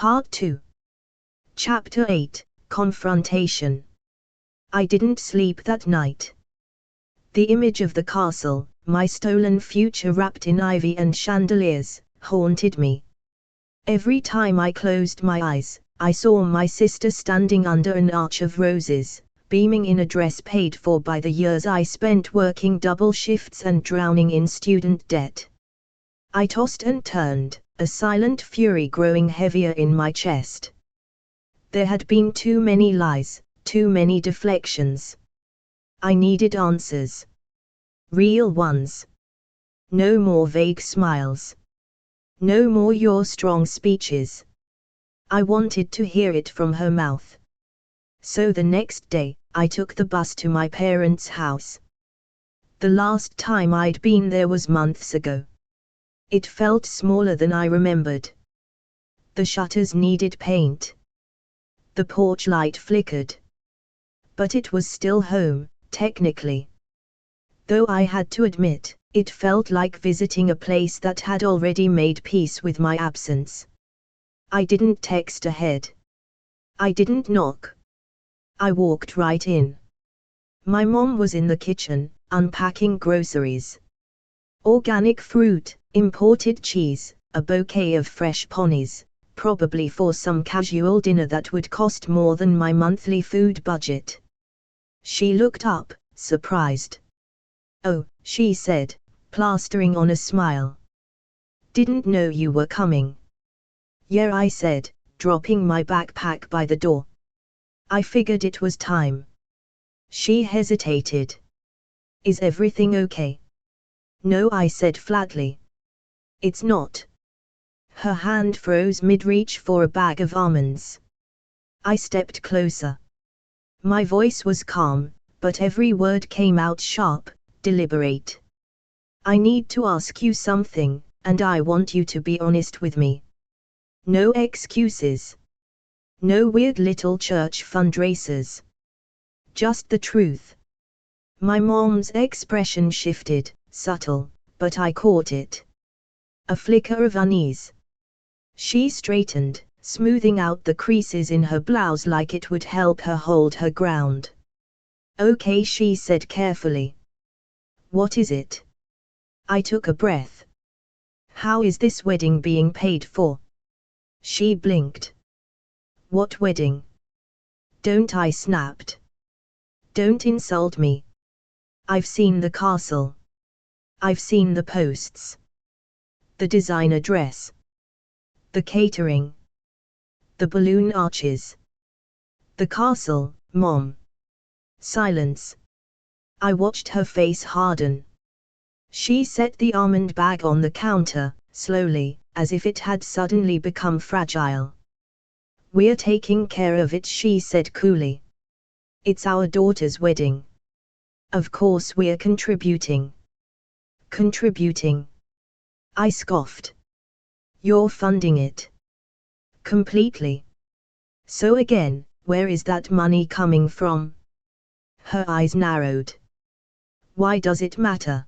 Part 2. Chapter 8, Confrontation. I didn't sleep that night. The image of the castle, my stolen future wrapped in ivy and chandeliers, haunted me. Every time I closed my eyes, I saw my sister standing under an arch of roses, beaming in a dress paid for by the years I spent working double shifts and drowning in student debt. I tossed and turned, a silent fury growing heavier in my chest. There had been too many lies, too many deflections. I needed answers. Real ones. No more vague smiles. No more your strong speeches. I wanted to hear it from her mouth. So the next day, I took the bus to my parents' house. The last time I'd been there was months ago. It felt smaller than I remembered. The shutters needed paint. The porch light flickered. But it was still home, technically. Though I had to admit, it felt like visiting a place that had already made peace with my absence. I didn't text ahead. I didn't knock. I walked right in. My mom was in the kitchen, unpacking groceries. Organic fruit, imported cheese, a bouquet of fresh ponies, probably for some casual dinner that would cost more than my monthly food budget. She looked up, surprised. "Oh," she said, plastering on a smile. "Didn't know you were coming." "Yeah," I said, dropping my backpack by the door. "I figured it was time." She hesitated. "Is everything okay?" "No," I said flatly. "It's not." Her hand froze mid-reach for a bag of almonds. I stepped closer. My voice was calm, but every word came out sharp, deliberate. "I need to ask you something, and I want you to be honest with me. No excuses. No weird little church fundraisers. Just the truth." My mom's expression shifted, subtle, but I caught it. A flicker of unease. She straightened, smoothing out the creases in her blouse like it would help her hold her ground. "Okay," she said carefully. "What is it?" I took a breath. "How is this wedding being paid for?" She blinked. "What wedding?" "Don't," I snapped. "Don't insult me. I've seen the castle. I've seen the posts. The designer dress. The catering. The balloon arches. The castle, Mom." Silence. I watched her face harden. She set the almond bag on the counter, slowly, as if it had suddenly become fragile. "We're taking care of it," she said coolly. "It's our daughter's wedding. Of course we're contributing." "Contributing?" I scoffed. "You're funding it." "Completely." "So again, where is that money coming from?" Her eyes narrowed. "Why does it matter?"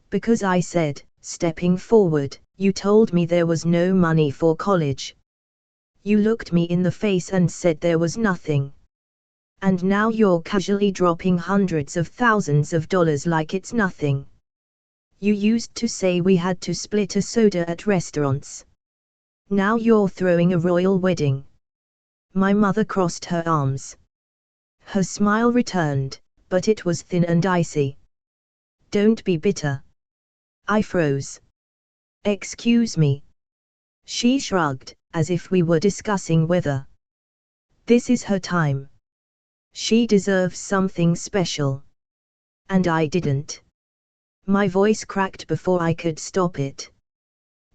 "Because," I said, stepping forward, "you told me there was no money for college. You looked me in the face and said there was nothing. And now you're casually dropping hundreds of thousands of dollars like it's nothing. You used to say we had to split a soda at restaurants. Now you're throwing a royal wedding." My mother crossed her arms. Her smile returned, but it was thin and icy. "Don't be bitter." I froze. "Excuse me." She shrugged, as if we were discussing weather. "This is her time. She deserves something special. And I didn't." My voice cracked before I could stop it.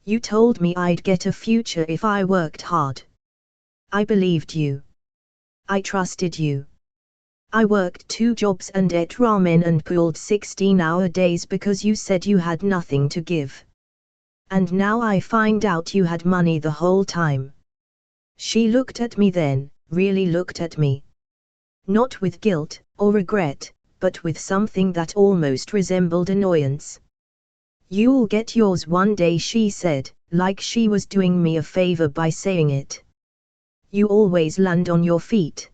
"You told me I'd get a future if I worked hard. I believed you. I trusted you. I worked 2 jobs and ate ramen and pulled 16-hour days because you said you had nothing to give. And now I find out you had money the whole time." She looked at me then, really looked at me. Not with guilt, or regret, but with something that almost resembled annoyance. "You'll get yours one day," she said, like she was doing me a favor by saying it. You always land on your feet.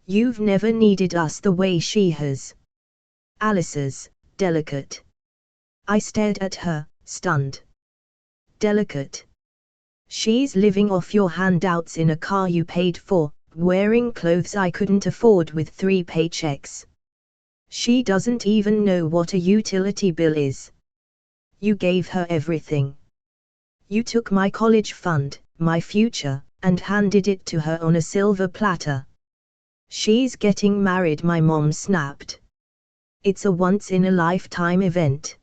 You've never needed us the way she has. Alice's, delicate. I stared at her, stunned. Delicate. She's living off your handouts in a car you paid for, wearing clothes I couldn't afford with 3 paychecks. She doesn't even know what a utility bill is. You gave her everything. You took my college fund, my future, and handed it to her on a silver platter. She's getting married, my mom snapped. It's a once-in-a-lifetime event.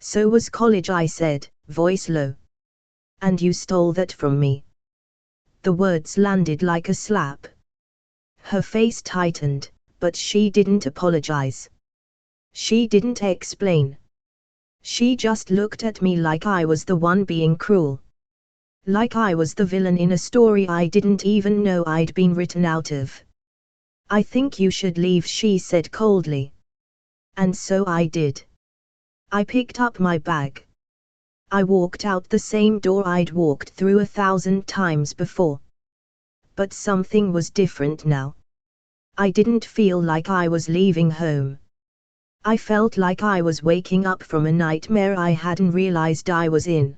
So was college, I said, voice low. And you stole that from me. The words landed like a slap. Her face tightened, but she didn't apologize. She didn't explain. She just looked at me like I was the one being cruel. Like I was the villain in a story I didn't even know I'd been written out of. I think you should leave, she said coldly. And so I did. I picked up my bag. I walked out the same door I'd walked through 1,000 times before. But something was different now. I didn't feel like I was leaving home. I felt like I was waking up from a nightmare I hadn't realized I was in.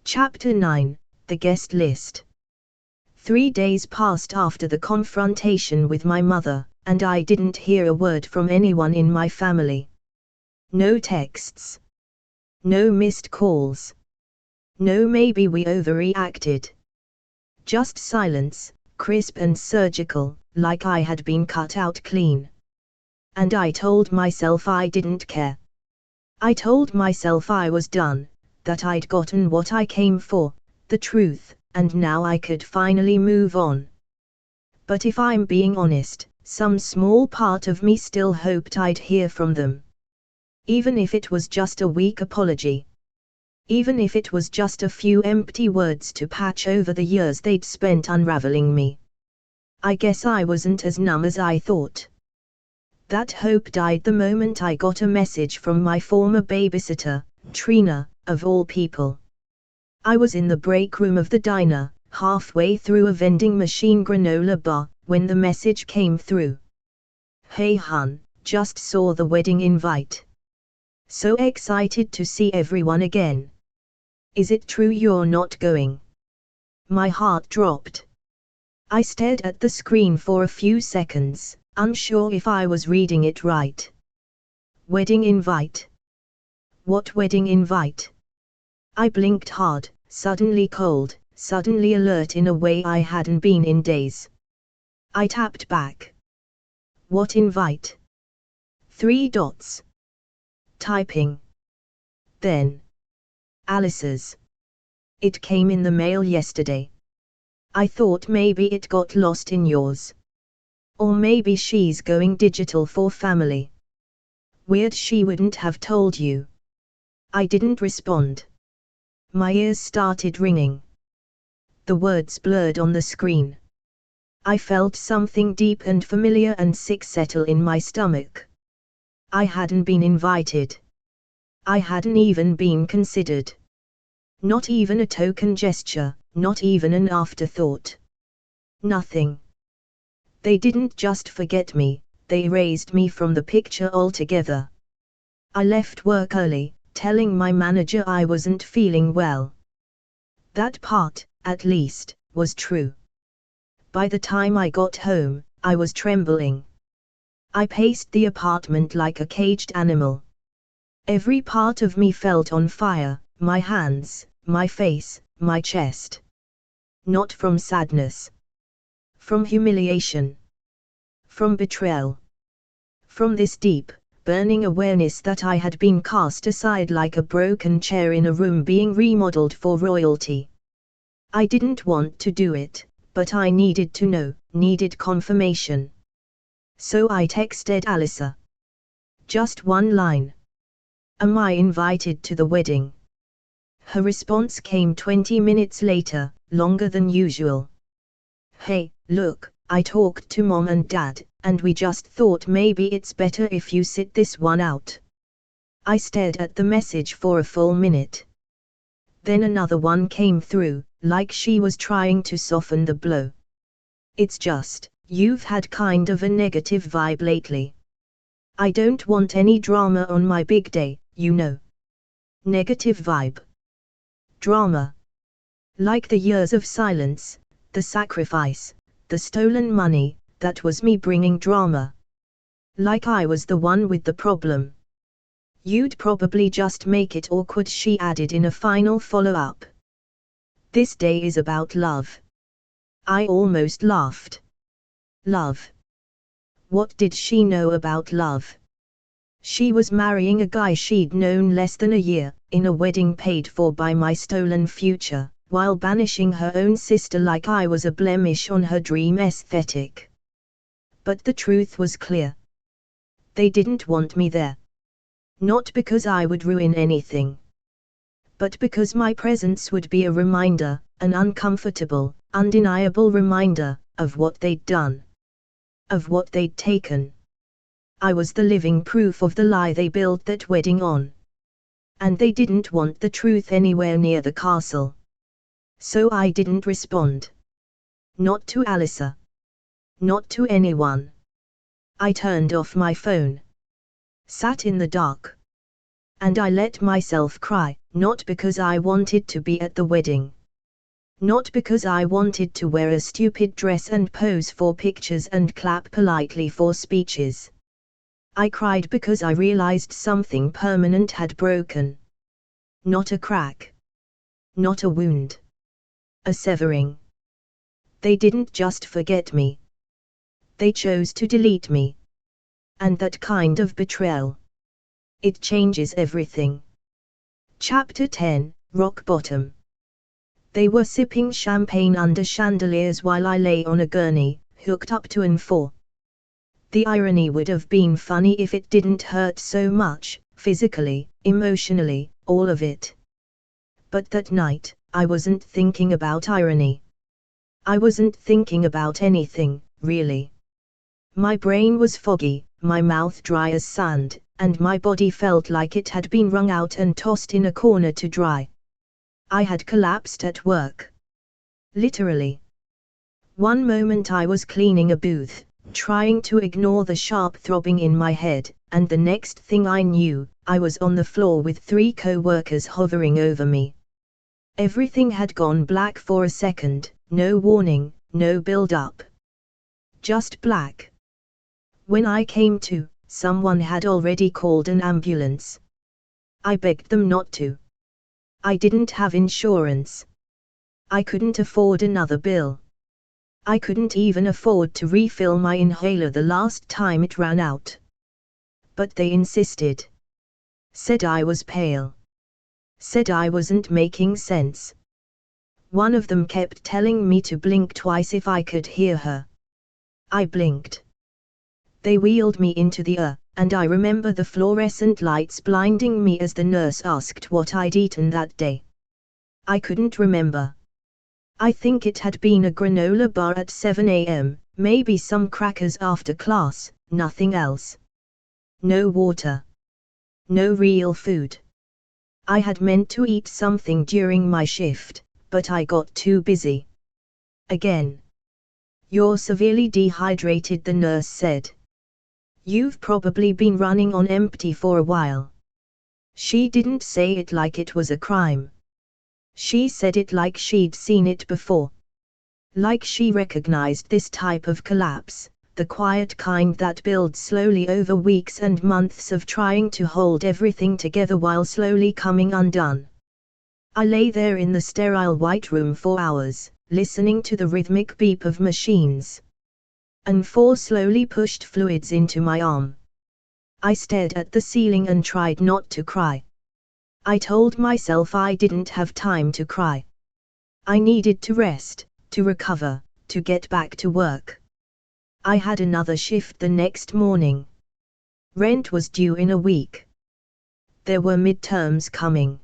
Chapter 9, The Guest List. 3 days passed after the confrontation with my mother, and I didn't hear a word from anyone in my family. No texts. No missed calls. No maybe we overreacted. Just silence, crisp and surgical, like I had been cut out clean. And I told myself I didn't care. I told myself I was done, that I'd gotten what I came for, the truth, and now I could finally move on. But if I'm being honest, some small part of me still hoped I'd hear from them. Even if it was just a weak apology. Even if it was just a few empty words to patch over the years they'd spent unraveling me. I guess I wasn't as numb as I thought. That hope died the moment I got a message from my former babysitter, Trina, of all people. I was in the break room of the diner, halfway through a vending machine granola bar, when the message came through. Hey hun, just saw the wedding invite. So excited to see everyone again. Is it true you're not going? My heart dropped. I stared at the screen for a few seconds, unsure if I was reading it right. Wedding invite? What wedding invite? I blinked hard, suddenly cold, suddenly alert in a way I hadn't been in days. I tapped back. What invite? 3 dots. Typing. Then. Alice's. It came in the mail yesterday. I thought maybe it got lost in yours. Or maybe she's going digital for family. Weird she wouldn't have told you. I didn't respond. My ears started ringing. The words blurred on the screen. I felt something deep and familiar and sick settle in my stomach. I hadn't been invited. I hadn't even been considered. Not even a token gesture, not even an afterthought. Nothing. They didn't just forget me, they erased me from the picture altogether. I left work early, telling my manager I wasn't feeling well. That part, at least, was true. By the time I got home, I was trembling. I paced the apartment like a caged animal. Every part of me felt on fire, my hands, my face, my chest. Not from sadness. From humiliation. From betrayal. From this deep, burning awareness that I had been cast aside like a broken chair in a room being remodeled for royalty. I didn't want to do it, but I needed to know, needed confirmation. So I texted Alyssa. Just one line. Am I invited to the wedding? Her response came 20 minutes later, longer than usual. Hey, look, I talked to Mom and Dad, and we just thought maybe it's better if you sit this one out. I stared at the message for a full minute. Then another one came through, like she was trying to soften the blow. It's just, you've had kind of a negative vibe lately. I don't want any drama on my big day, you know. Negative vibe. Drama. Like the years of silence, the sacrifice, the stolen money, that was me bringing drama. Like I was the one with the problem. You'd probably just make it awkward, she added in a final follow-up. This day is about love. I almost laughed. Love. What did she know about love? She was marrying a guy she'd known less than a year, in a wedding paid for by my stolen future, while banishing her own sister like I was a blemish on her dream aesthetic. But the truth was clear. They didn't want me there. Not because I would ruin anything. But because my presence would be a reminder, an uncomfortable, undeniable reminder, of what they'd done. Of what they'd taken. I was the living proof of the lie they built that wedding on. And they didn't want the truth anywhere near the castle. So I didn't respond. Not to Alyssa. Not to anyone. I turned off my phone. Sat in the dark. And I let myself cry, not because I wanted to be at the wedding. Not because I wanted to wear a stupid dress and pose for pictures and clap politely for speeches. I cried because I realized something permanent had broken. Not a crack. Not a wound. A severing. They didn't just forget me. They chose to delete me. And that kind of betrayal. It changes everything. Chapter 10, Rock Bottom. They were sipping champagne under chandeliers while I lay on a gurney, hooked up to an 4. The irony would have been funny if it didn't hurt so much, physically, emotionally, all of it. But that night, I wasn't thinking about irony. I wasn't thinking about anything, really. My brain was foggy, my mouth dry as sand, and my body felt like it had been wrung out and tossed in a corner to dry. I had collapsed at work. Literally. One moment I was cleaning a booth, trying to ignore the sharp throbbing in my head, and the next thing I knew, I was on the floor with 3 co-workers hovering over me. Everything had gone black for a second, no warning, no build-up. Just black. When I came to, someone had already called an ambulance. I begged them not to. I didn't have insurance. I couldn't afford another bill. I couldn't even afford to refill my inhaler the last time it ran out. But they insisted. Said I was pale. Said I wasn't making sense. One of them kept telling me to blink twice if I could hear her. I blinked. They wheeled me into the and I remember the fluorescent lights blinding me as the nurse asked what I'd eaten that day. I couldn't remember. I think it had been a granola bar at 7 a.m., maybe some crackers after class, nothing else. No water. No real food. I had meant to eat something during my shift, but I got too busy. Again. You're severely dehydrated, the nurse said. You've probably been running on empty for a while. She didn't say it like it was a crime. She said it like she'd seen it before. Like she recognized this type of collapse, the quiet kind that builds slowly over weeks and months of trying to hold everything together while slowly coming undone. I lay there in the sterile white room for hours, listening to the rhythmic beep of machines. And 4 slowly pushed fluids into my arm. I stared at the ceiling and tried not to cry. I told myself I didn't have time to cry. I needed to rest, to recover, to get back to work. I had another shift the next morning. Rent was due in a week. There were midterms coming.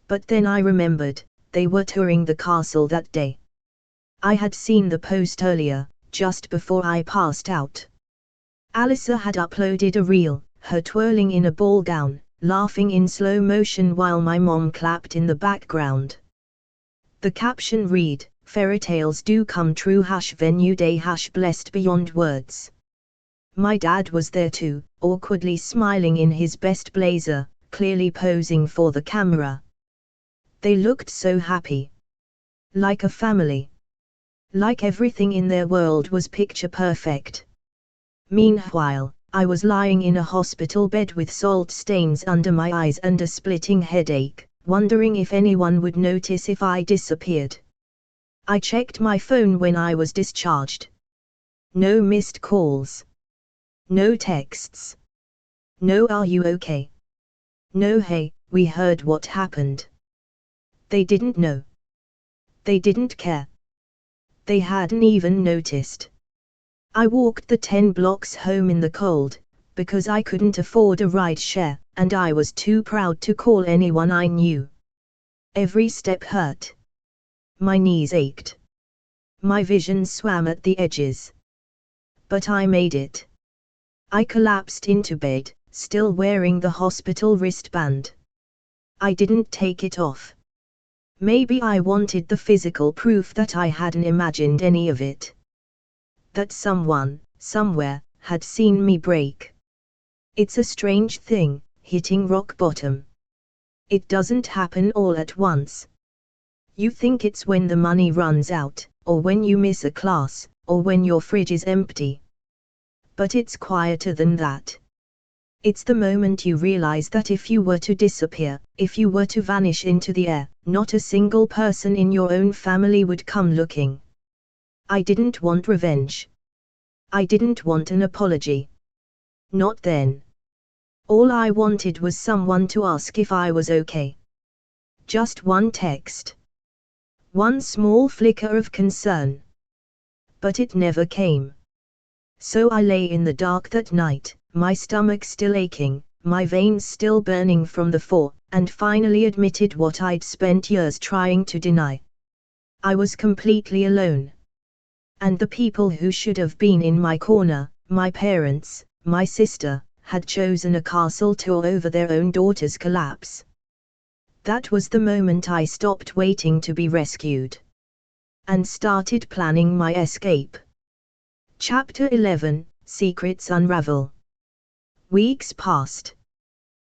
But then I remembered, they were touring the castle that day. I had seen the post earlier, just before I passed out. Alyssa had uploaded a reel, her twirling in a ball gown, laughing in slow motion while my mom clapped in the background. The caption read, "Fairy tales do come true venue day blessed beyond words." My dad was there too, awkwardly smiling in his best blazer, clearly posing for the camera. They looked so happy. Like a family. Like everything in their world was picture perfect. Meanwhile, I was lying in a hospital bed with salt stains under my eyes and a splitting headache, wondering if anyone would notice if I disappeared. I checked my phone when I was discharged. No missed calls. No texts. No "Are you okay?" No "Hey, we heard what happened." They didn't know. They didn't care. They hadn't even noticed. I walked the 10 blocks home in the cold, because I couldn't afford a ride share, and I was too proud to call anyone I knew. Every step hurt. My knees ached. My vision swam at the edges. But I made it. I collapsed into bed, still wearing the hospital wristband. I didn't take it off. Maybe I wanted the physical proof that I hadn't imagined any of it. That someone, somewhere, had seen me break. It's a strange thing, hitting rock bottom. It doesn't happen all at once. You think it's when the money runs out, or when you miss a class, or when your fridge is empty. But it's quieter than that. It's the moment you realize that if you were to disappear, if you were to vanish into the air, not a single person in your own family would come looking. I didn't want revenge. I didn't want an apology. Not then. All I wanted was someone to ask if I was okay. Just one text. One small flicker of concern. But it never came. So I lay in the dark that night, my stomach still aching, my veins still burning from the fall, and finally admitted what I'd spent years trying to deny. I was completely alone. And the people who should have been in my corner, my parents, my sister, had chosen a castle tour over their own daughter's collapse. That was the moment I stopped waiting to be rescued. And started planning my escape. Chapter 11, Secrets Unravel. Weeks passed.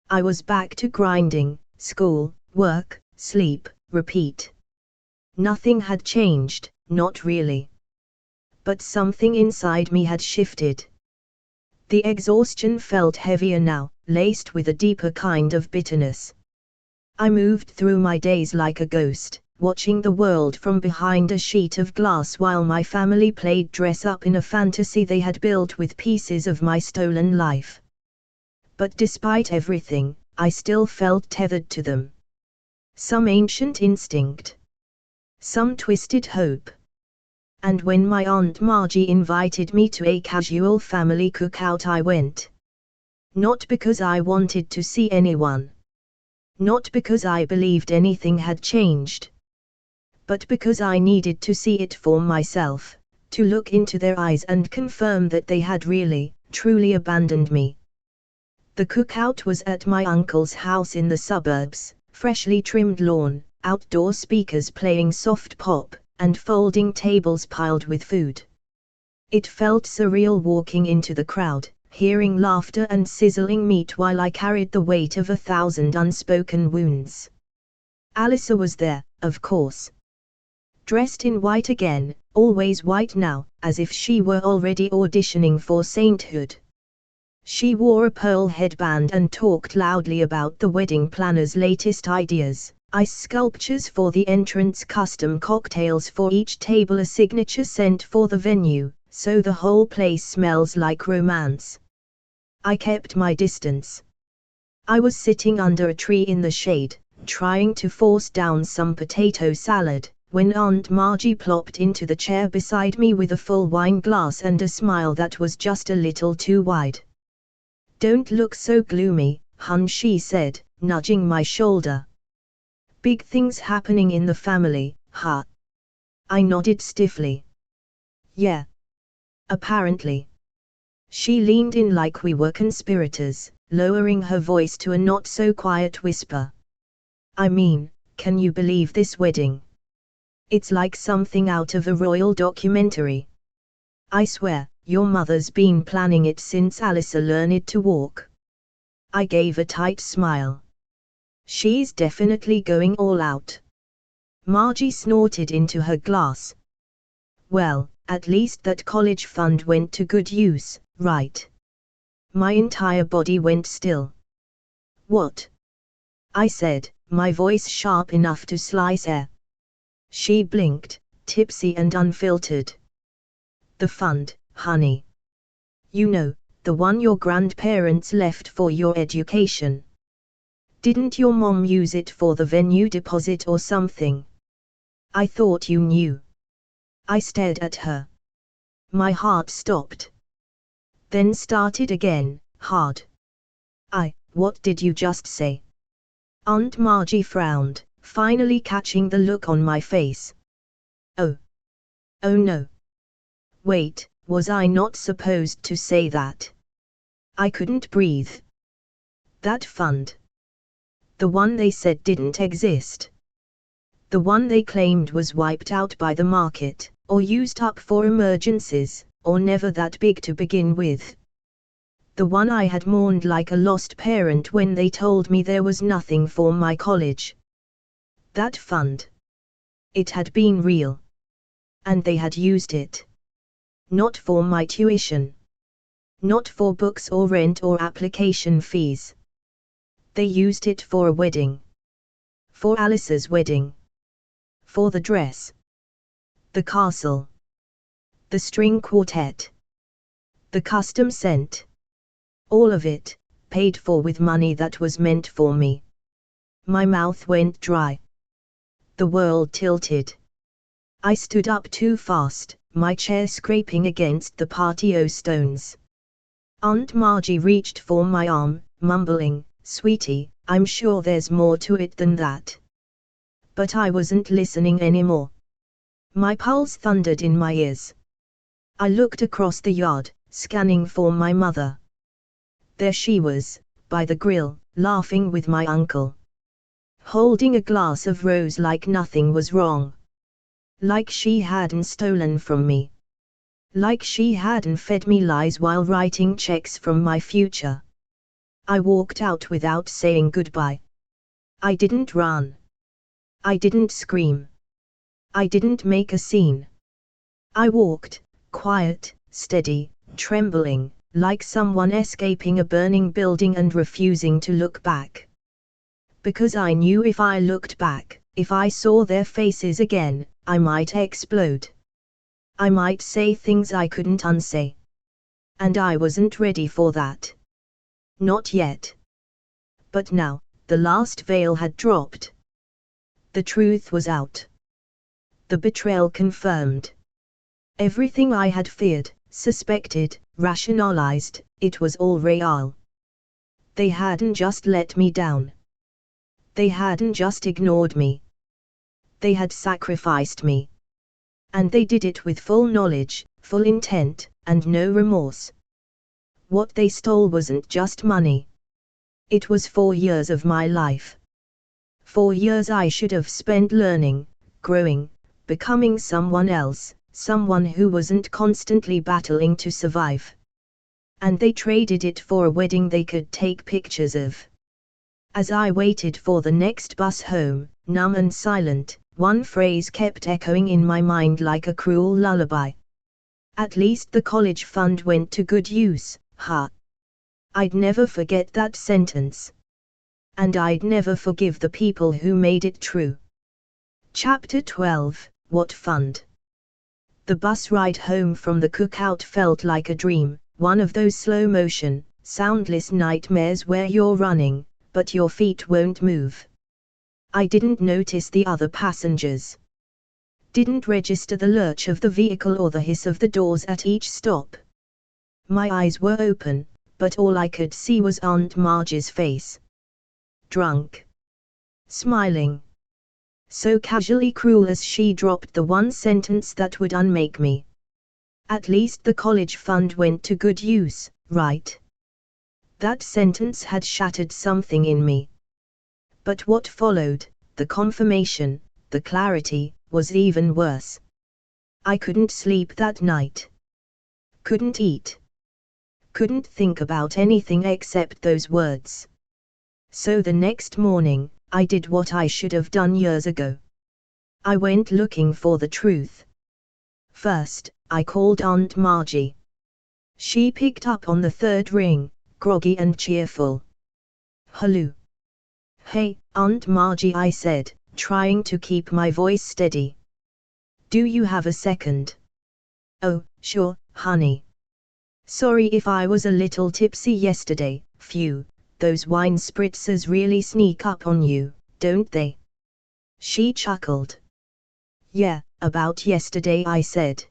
I was back to grinding, school, work, sleep, repeat. Nothing had changed, not really. But something inside me had shifted. The exhaustion felt heavier now, laced with a deeper kind of bitterness. I moved through my days like a ghost, watching the world from behind a sheet of glass while my family played dress-up in a fantasy they had built with pieces of my stolen life. But despite everything, I still felt tethered to them. Some ancient instinct. Some twisted hope. And when my Aunt Margie invited me to a casual family cookout, I went. Not because I wanted to see anyone. Not because I believed anything had changed. But because I needed to see it for myself, to look into their eyes and confirm that they had really, truly abandoned me. The cookout was at my uncle's house in the suburbs, freshly trimmed lawn, outdoor speakers playing soft pop, and folding tables piled with food. It felt surreal walking into the crowd, hearing laughter and sizzling meat while I carried the weight of 1,000 unspoken wounds. Alyssa was there, of course. Dressed in white again, always white now, as if she were already auditioning for sainthood. She wore a pearl headband and talked loudly about the wedding planner's latest ideas. Ice sculptures for the entrance, custom cocktails for each table, a signature scent for the venue, so the whole place smells like romance. I kept my distance. I was sitting under a tree in the shade, trying to force down some potato salad, when Aunt Margie plopped into the chair beside me with a full wine glass and a smile that was just a little too wide. "Don't look so gloomy, hun," she said, nudging my shoulder. "Big things happening in the family, huh?" I nodded stiffly. "Yeah. Apparently." She leaned in like we were conspirators, lowering her voice to a not-so-quiet whisper. "I mean, can you believe this wedding? It's like something out of a royal documentary. I swear, your mother's been planning it since Alyssa learned to walk. I gave a tight smile. She's definitely going all out. Margie snorted into her glass. Well, at least that college fund went to good use, right? My entire body went still. What? I said, my voice sharp enough to slice air. She blinked, tipsy and unfiltered. The fund, honey. You know, the one your grandparents left for your education. Didn't your mom use it for the venue deposit or something? I thought you knew. I stared at her. My heart stopped. Then started again, hard. What did you just say? Aunt Margie frowned, finally catching the look on my face. Oh. Oh no. Wait, was I not supposed to say that? I couldn't breathe. That fund. The one they said didn't exist. The one they claimed was wiped out by the market, or used up for emergencies, or never that big to begin with. The one I had mourned like a lost parent when they told me there was nothing for my college. That fund. It had been real. And they had used it. Not for my tuition. Not for books or rent or application fees. They used it for a wedding. For Alice's wedding. For the dress. The castle. The string quartet. The custom scent. All of it, paid for with money that was meant for me. My mouth went dry. The world tilted. I stood up too fast, my chair scraping against the patio stones. Aunt Margie reached for my arm, mumbling, "Sweetie, I'm sure there's more to it than that." But I wasn't listening anymore. My pulse thundered in my ears. I looked across the yard, scanning for my mother. There she was, by the grill, laughing with my uncle. Holding a glass of rose like nothing was wrong. Like she hadn't stolen from me. Like she hadn't fed me lies while writing checks from my future. I walked out without saying goodbye. I didn't run. I didn't scream. I didn't make a scene. I walked, quiet, steady, trembling, like someone escaping a burning building and refusing to look back. Because I knew if I looked back, if I saw their faces again, I might explode. I might say things I couldn't unsay. And I wasn't ready for that. Not yet. But now, the last veil had dropped. The truth was out. The betrayal confirmed. Everything I had feared, suspected, rationalized, it was all real. They hadn't just let me down. They hadn't just ignored me. They had sacrificed me. And they did it with full knowledge, full intent, and no remorse. What they stole wasn't just money. It was 4 years of my life. 4 years I should have spent learning, growing, becoming someone else, someone who wasn't constantly battling to survive. And they traded it for a wedding they could take pictures of. As I waited for the next bus home, numb and silent, one phrase kept echoing in my mind like a cruel lullaby. At least the college fund went to good use, huh? I'd never forget that sentence. And I'd never forgive the people who made it true. Chapter 12, What Fund? The bus ride home from the cookout felt like a dream, one of those slow-motion, soundless nightmares where you're running, but your feet won't move. I didn't notice the other passengers. Didn't register the lurch of the vehicle or the hiss of the doors at each stop. My eyes were open, but all I could see was Aunt Margie's face. Drunk. Smiling. So casually cruel as she dropped the one sentence that would unmake me. At least the college fund went to good use, right? That sentence had shattered something in me. But what followed, the confirmation, the clarity, was even worse. I couldn't sleep that night. Couldn't eat. Couldn't think about anything except those words. So the next morning, I did what I should have done years ago. I went looking for the truth. First, I called Aunt Margie. She picked up on the third ring, groggy and cheerful. "Hello." "Hey, Aunt Margie," I said, trying to keep my voice steady. "Do you have a second?" "Oh, sure, honey. Sorry if I was a little tipsy yesterday. Phew, those wine spritzers really sneak up on you, don't they?" She chuckled. "Yeah, about yesterday," I said.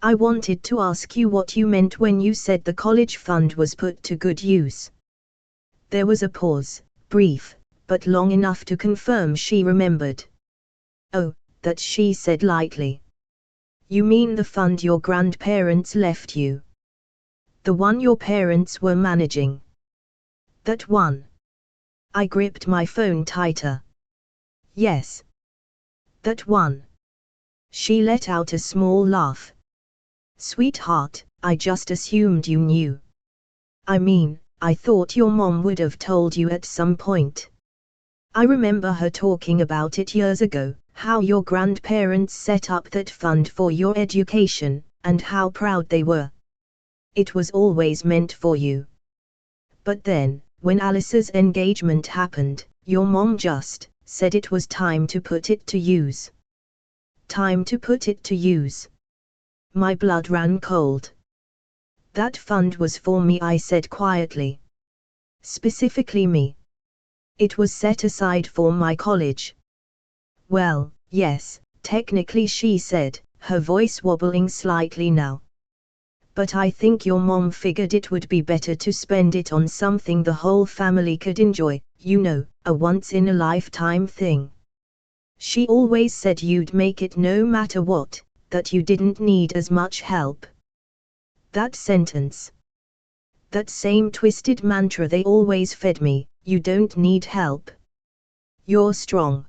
"I wanted to ask you what you meant when you said the college fund was put to good use." There was a pause, brief, but long enough to confirm she remembered. "Oh, that," she said lightly. "You mean the fund your grandparents left you? The one your parents were managing?" "That one." I gripped my phone tighter. "Yes. That one." She let out a small laugh. "Sweetheart, I just assumed you knew. I mean, I thought your mom would have told you at some point. I remember her talking about it years ago, how your grandparents set up that fund for your education, and how proud they were. It was always meant for you. But then, when Alice's engagement happened, your mom just said it was time to put it to use." Time to put it to use. My blood ran cold. "That fund was for me," I said quietly. "Specifically me. It was set aside for my college." "Well, yes, technically," she said, her voice wobbling slightly now. "But I think your mom figured it would be better to spend it on something the whole family could enjoy, you know, a once-in-a-lifetime thing. She always said you'd make it no matter what, that you didn't need as much help." That sentence. That same twisted mantra they always fed me: you don't need help. You're strong.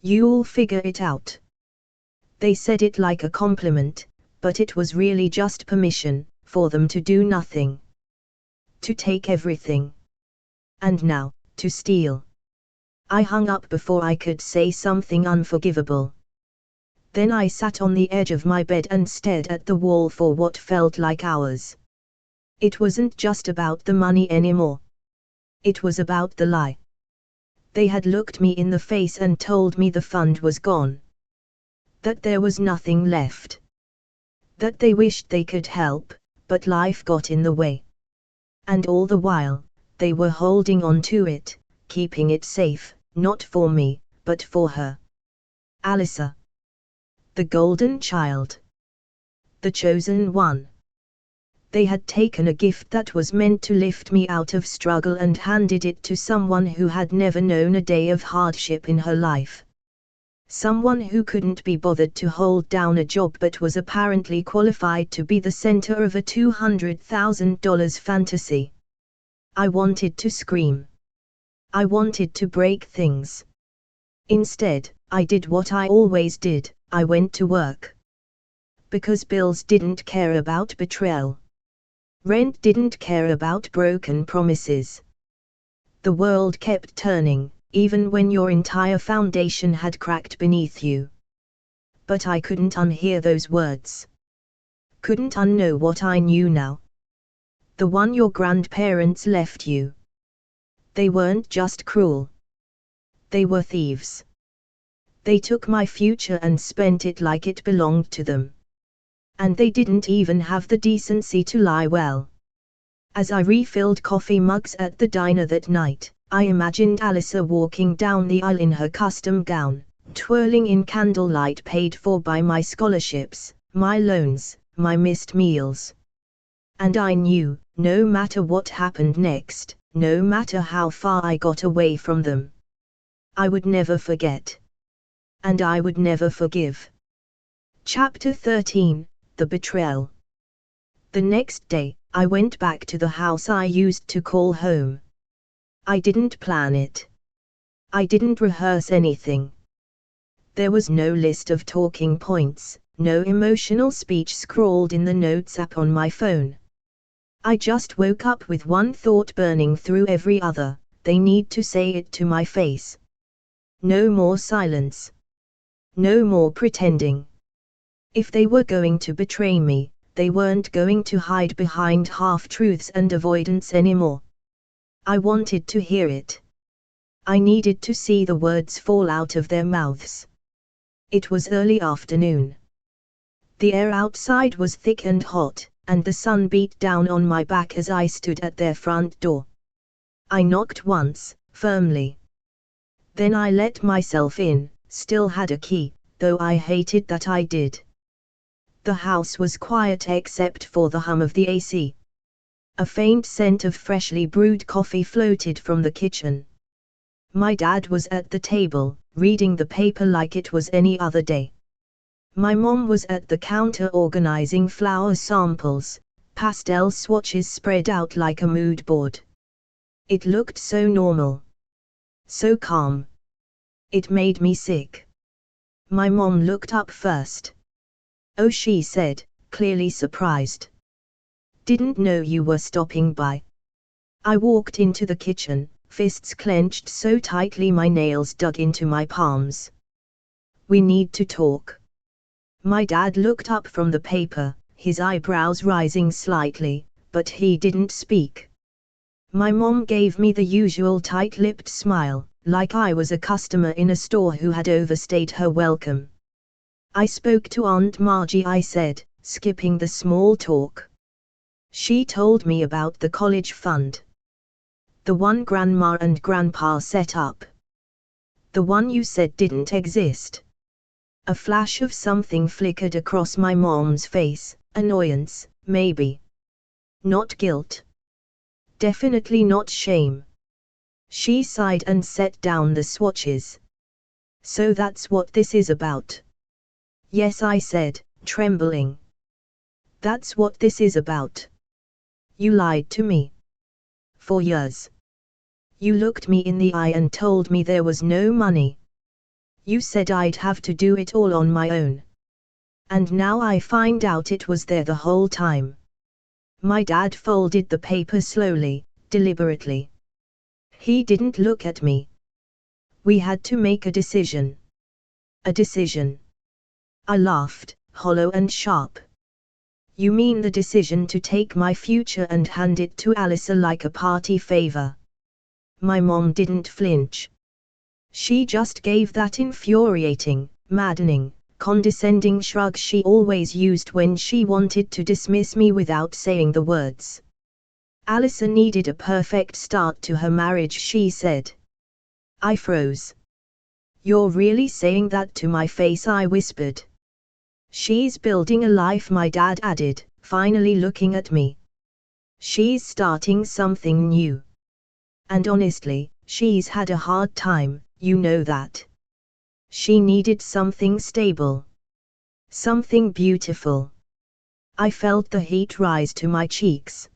You'll figure it out. They said it like a compliment, but it was really just permission for them to do nothing. To take everything. And now, to steal. I hung up before I could say something unforgivable. Then I sat on the edge of my bed and stared at the wall for what felt like hours. It wasn't just about the money anymore. It was about the lie. They had looked me in the face and told me the fund was gone. That there was nothing left. That they wished they could help, but life got in the way. And all the while, they were holding on to it, keeping it safe, not for me, but for her. Alyssa. The golden child. The chosen one. They had taken a gift that was meant to lift me out of struggle and handed it to someone who had never known a day of hardship in her life. Someone who couldn't be bothered to hold down a job but was apparently qualified to be the center of a $200,000 fantasy. I wanted to scream. I wanted to break things. Instead, I did what I always did: I went to work. Because bills didn't care about betrayal. Rent didn't care about broken promises. The world kept turning, even when your entire foundation had cracked beneath you. But I couldn't unhear those words. Couldn't unknow what I knew now. The one your grandparents left you. They weren't just cruel. They were thieves. They took my future and spent it like it belonged to them. And they didn't even have the decency to lie well. As I refilled coffee mugs at the diner that night, I imagined Alyssa walking down the aisle in her custom gown, twirling in candlelight paid for by my scholarships, my loans, my missed meals. And I knew, no matter what happened next, no matter how far I got away from them, I would never forget. And I would never forgive. Chapter 13, The Betrayal. The next day, I went back to the house I used to call home. I didn't plan it. I didn't rehearse anything. There was no list of talking points, no emotional speech scrawled in the notes app on my phone. I just woke up with one thought burning through every other: they need to say it to my face. No more silence. No more pretending. If they were going to betray me, they weren't going to hide behind half-truths and avoidance anymore. I wanted to hear it. I needed to see the words fall out of their mouths. It was early afternoon. The air outside was thick and hot, and the sun beat down on my back as I stood at their front door. I knocked once, firmly. Then I let myself in, still had a key, though I hated that I did. The house was quiet except for the hum of the AC. A faint scent of freshly brewed coffee floated from the kitchen. My dad was at the table, reading the paper like it was any other day. My mom was at the counter organizing flower samples, pastel swatches spread out like a mood board. It looked so normal. So calm. It made me sick. My mom looked up first. "Oh," she said, clearly surprised. "Didn't know you were stopping by." I walked into the kitchen, fists clenched so tightly my nails dug into my palms. "We need to talk." My dad looked up from the paper, his eyebrows rising slightly, but he didn't speak. My mom gave me the usual tight-lipped smile, like I was a customer in a store who had overstayed her welcome. "I spoke to Aunt Margie," I said, skipping the small talk. "She told me about the college fund. The one Grandma and Grandpa set up. The one you said didn't exist." A flash of something flickered across my mom's face: annoyance, maybe. Not guilt. Definitely not shame. She sighed and set down the swatches. "So that's what this is about?" "Yes," I said, trembling. "That's what this is about. You lied to me. For years. You looked me in the eye and told me there was no money. You said I'd have to do it all on my own. And now I find out it was there the whole time." My dad folded the paper slowly, deliberately. He didn't look at me. "We had to make a decision." "A decision?" I laughed, hollow and sharp. "You mean the decision to take my future and hand it to Alyssa like a party favor?" My mom didn't flinch. She just gave that infuriating, maddening, condescending shrug she always used when she wanted to dismiss me without saying the words. "Alyssa needed a perfect start to her marriage," she said. I froze. "You're really saying that to my face?" I whispered. "She's building a life," my dad added, finally looking at me. "She's starting something new. And honestly, she's had a hard time, you know that. She needed something stable. Something beautiful." I felt the heat rise to my cheeks.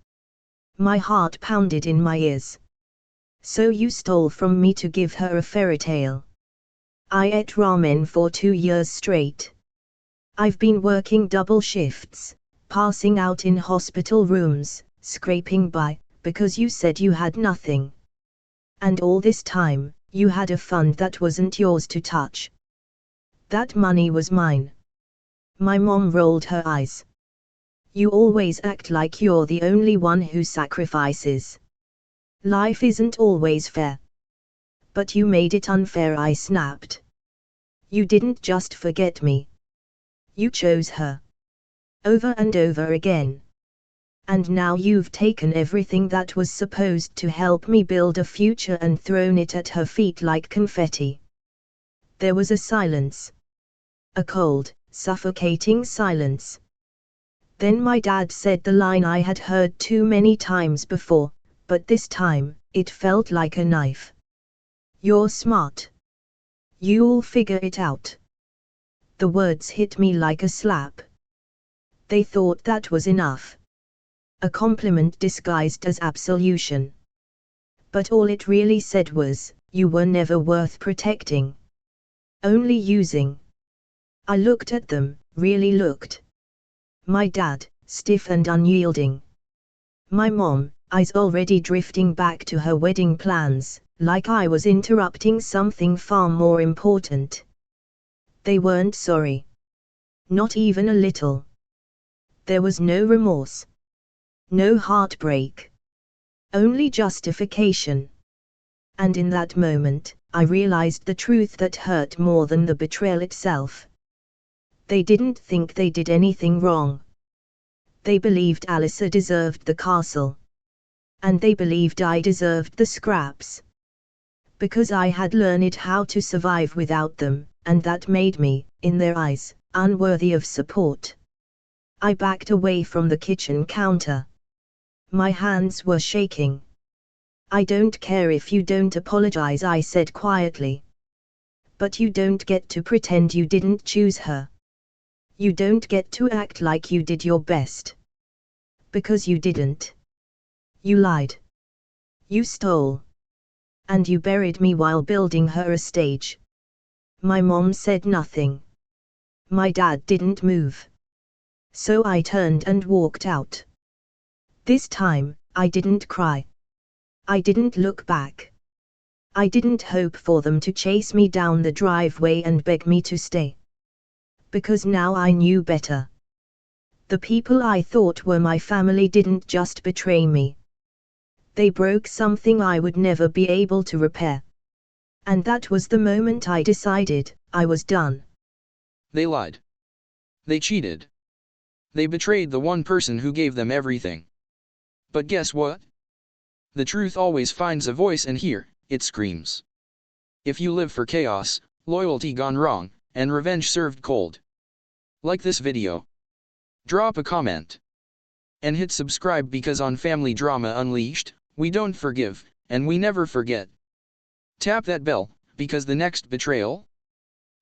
My heart pounded in my ears. "So you stole from me to give her a fairy tale?" "I ate ramen for 2 years straight. I've been working double shifts, passing out in hospital rooms, scraping by, because you said you had nothing. And all this time, you had a fund that wasn't yours to touch. That money was mine." My mom rolled her eyes. "You always act like you're the only one who sacrifices. Life isn't always fair." "But you made it unfair," I snapped. "You didn't just forget me. You chose her. Over and over again. And now you've taken everything that was supposed to help me build a future and thrown it at her feet like confetti." There was a silence. A cold, suffocating silence. Then my dad said the line I had heard too many times before, but this time, it felt like a knife. "You're smart. You'll figure it out." The words hit me like a slap. They thought that was enough. A compliment disguised as absolution. But all it really said was, "You were never worth protecting." Only using. I looked at them, really looked. My dad, stiff and unyielding. My mom, eyes already drifting back to her wedding plans, like I was interrupting something far more important. They weren't sorry. Not even a little. There was no remorse. No heartbreak. Only justification. And in that moment, I realized the truth that hurt more than the betrayal itself. They didn't think they did anything wrong. They believed Alyssa deserved the castle. And they believed I deserved the scraps. Because I had learned how to survive without them, and that made me, in their eyes, unworthy of support. I backed away from the kitchen counter. My hands were shaking. I don't care if you don't apologize, I said quietly. But you don't get to pretend you didn't choose her. You don't get to act like you did your best. Because you didn't. You lied. You stole. And you buried me while building her a stage. My mom said nothing. My dad didn't move. So I turned and walked out. This time, I didn't cry. I didn't look back. I didn't hope for them to chase me down the driveway and beg me to stay. Because now I knew better. The people I thought were my family didn't just betray me. They broke something I would never be able to repair. And that was the moment I decided, I was done. They lied. They cheated. They betrayed the one person who gave them everything. But guess what? The truth always finds a voice, and here, it screams. If you live for chaos, loyalty gone wrong, and revenge served cold. Like this video. Drop a comment. And hit subscribe, because on Family Drama Unleashed, we don't forgive, and we never forget. Tap that bell, because the next betrayal?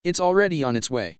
It's already on its way.